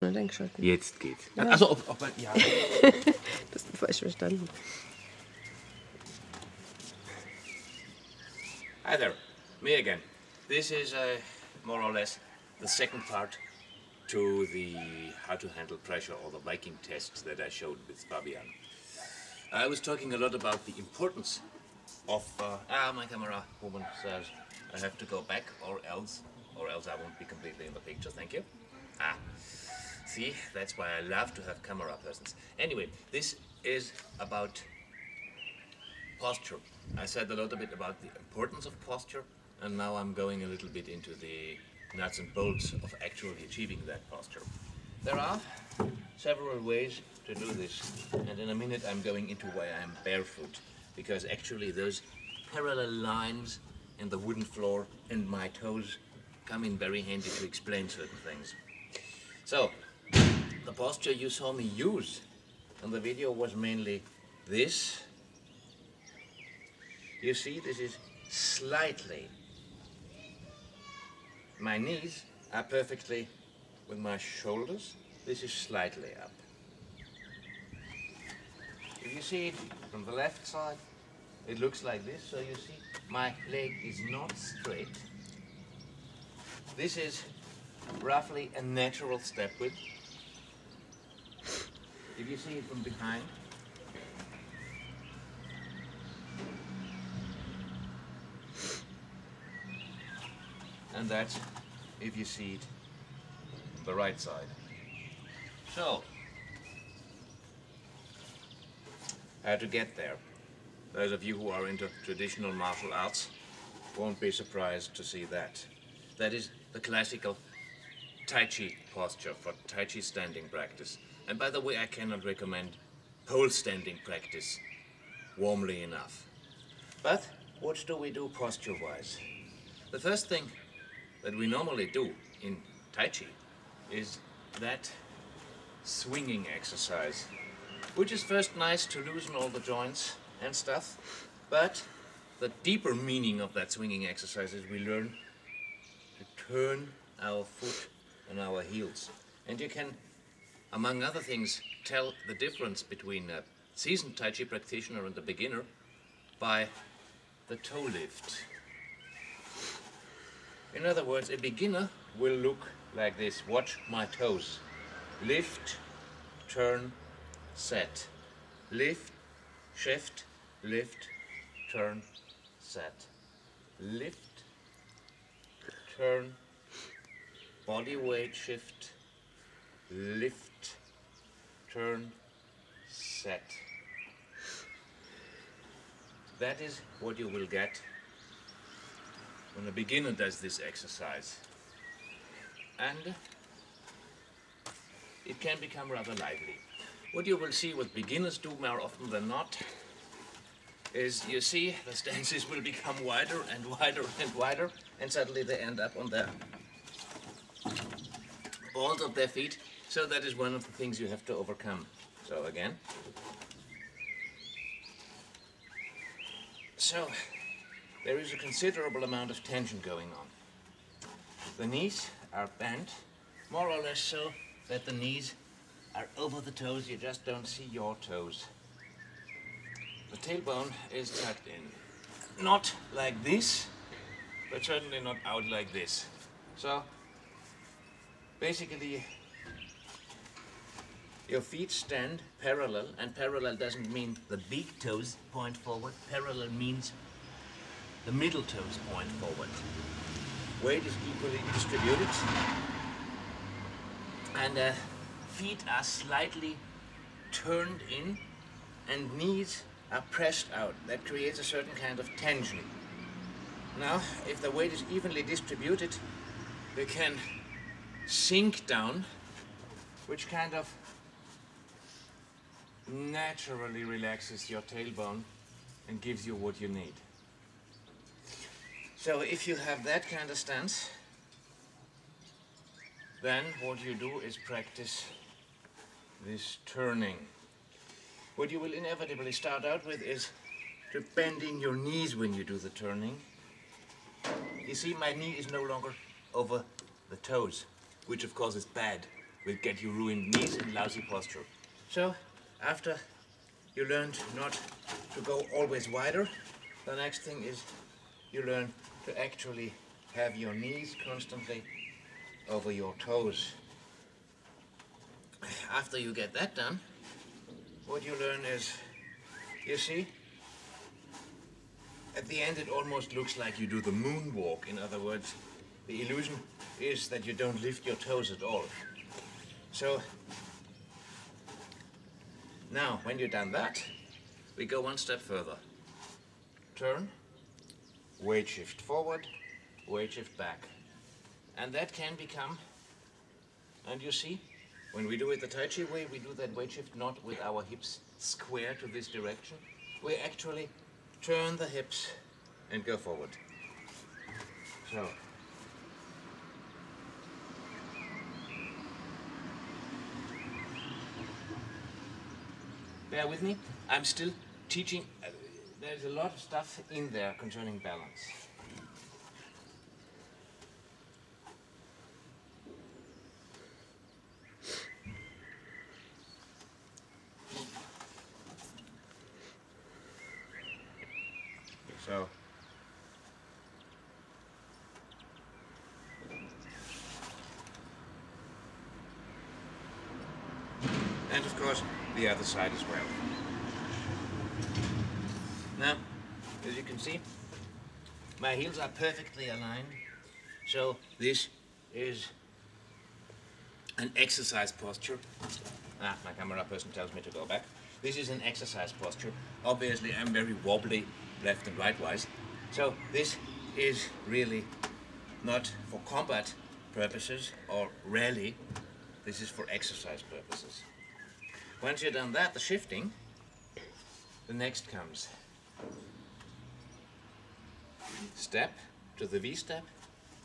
mal eingeschalten. Jetzt geht's. Ja. Also, ja. Das ist falsch verstanden. Hi there, me again. This is more or less the second part to the how to handle pressure or the Viking tests that I showed with Fabian. I was talking a lot about the importance of... my camera woman says I have to go back or else I won't be completely in the picture, thank you. See, that's why I love to have camera persons. Anyway, this is about posture. I said a little bit about the importance of posture, and now I'm going a little bit into the nuts and bolts of actually achieving that posture. There are several ways to do this, and in a minute I'm going into why I'm barefoot, because actually those parallel lines in the wooden floor and my toes come in very handy to explain certain things. So, the posture you saw me use in the video was mainly this. You see, this is slightly. My knees are perfectly with my shoulders. This is slightly up. If you see it from the left side, it looks like this. So you see, my leg is not straight. This is roughly a natural step width. If you see it from behind, and that's if you see it on the right side. So, how to get there? Those of you who are into traditional martial arts won't be surprised to see that. That is the classical Tai Chi posture for Tai Chi standing practice. And by the way, I cannot recommend pole standing practice warmly enough. But what do we do posture-wise? The first thing that we normally do in Tai Chi is that swinging exercise, which is first nice to loosen all the joints and stuff, but the deeper meaning of that swinging exercise is we learn to turn our foot on our heels. And you can, among other things, tell the difference between a seasoned Tai Chi practitioner and a beginner by the toe lift. In other words, a beginner will look like this. Watch my toes. Lift, turn, set. Lift, shift, lift, turn, set. Lift, turn, body weight shift, lift, turn, set. That is what you will get when a beginner does this exercise. And it can become rather lively. What you will see what beginners do more often than not is, you see, the stances will become wider and wider and wider, and suddenly they end up on the balls of their feet. So that is one of the things you have to overcome. So again. So there is a considerable amount of tension going on. The knees are bent, more or less so that the knees are over the toes, you just don't see your toes. The tailbone is tucked in. Not like this, but certainly not out like this. So, basically, your feet stand parallel, and parallel doesn't mean the big toes point forward. Parallel means the middle toes point forward. Weight is equally distributed, and feet are slightly turned in, and knees are pressed out. That creates a certain kind of tension. Now, if the weight is evenly distributed, you can sink down, which kind of naturally relaxes your tailbone and gives you what you need. So if you have that kind of stance, then what you do is practice this turning. What you will inevitably start out with is to bend in your knees when you do the turning. You see, my knee is no longer over the toes, which of course is bad. will get you ruined knees and lousy posture. So, after you learned not to go always wider, the next thing is you learn to actually have your knees constantly over your toes. After you get that done, what you learn is, you see, at the end it almost looks like you do the moonwalk. In other words, the illusion is that you don't lift your toes at all. So, now when you've done that, we go one step further. Turn, weight shift forward, weight shift back. And that can become, and you see, when we do it the Tai Chi way, we do that weight shift not with our hips square to this direction. We actually turn the hips and go forward. So, bear with me, I'm still teaching. There's a lot of stuff in there concerning balance. So, and of course the other side as well. Now, as you can see, my heels are perfectly aligned, so this is an exercise posture. My camera person tells me to go back. This is an exercise posture. Obviously I'm very wobbly left and right wise, so this is really not for combat purposes, or rarely, this is for exercise purposes. Once you've done that, the shifting, the next comes. Step to the V-step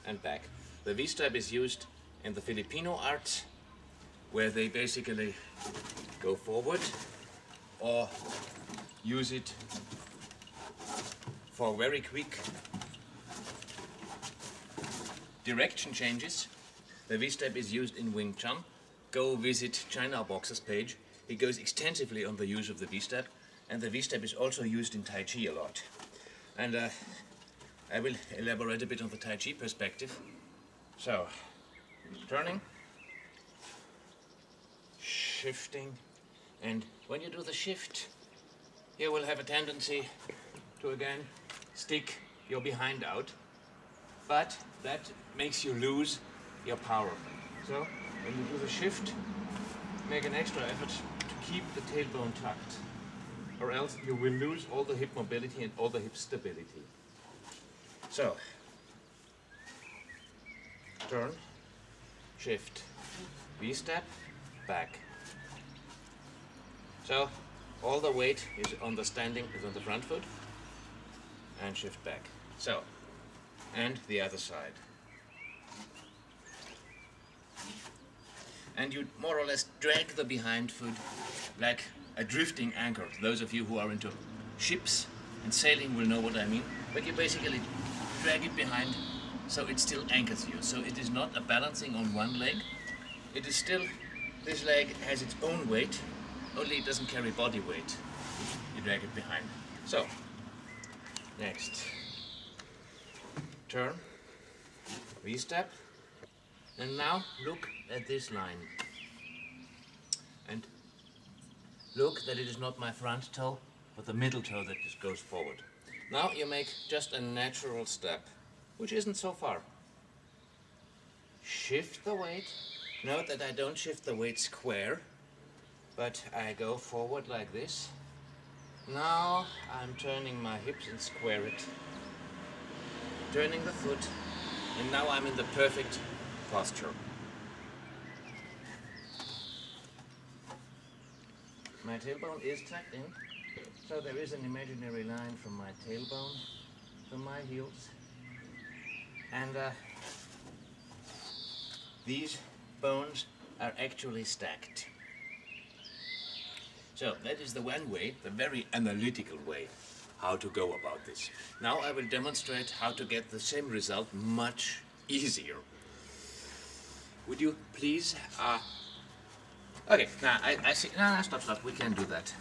and back. The V-step is used in the Filipino arts, where they basically go forward or use it for very quick direction changes. The V-step is used in Wing Chun. Go visit China Boxer's page. He goes extensively on the use of the V-step, and the V-step is also used in Tai Chi a lot. And I will elaborate a bit on the Tai Chi perspective. So, turning, shifting, and when you do the shift, you will have a tendency to again stick your behind out, but that makes you lose your power. So, when you do the shift, make an extra effort to keep the tailbone tucked, or else you will lose all the hip mobility and all the hip stability. So, turn, shift, V-step, back. So, all the weight is on the front foot, and shift back. So, and the other side. And you more or less drag the behind foot like a drifting anchor. Those of you who are into ships and sailing will know what I mean. But you basically drag it behind so it still anchors you. So it is not a balancing on one leg. It is still, this leg has its own weight, only it doesn't carry body weight. You drag it behind. So, next. Turn, V-step, and now look at this line. And look that it is not my front toe, but the middle toe that just goes forward. Now you make just a natural step, which isn't so far. Shift the weight. Note that I don't shift the weight square, but I go forward like this. Now I'm turning my hips and square it. Turning the foot, and now I'm in the perfect posture. My tailbone is tucked in, so there is an imaginary line from my tailbone to my heels. And these bones are actually stacked. So that is the one way, the very analytical way, how to go about this. Now I will demonstrate how to get the same result much easier. Would you please Okay, now I see. No, stop. We can't do that.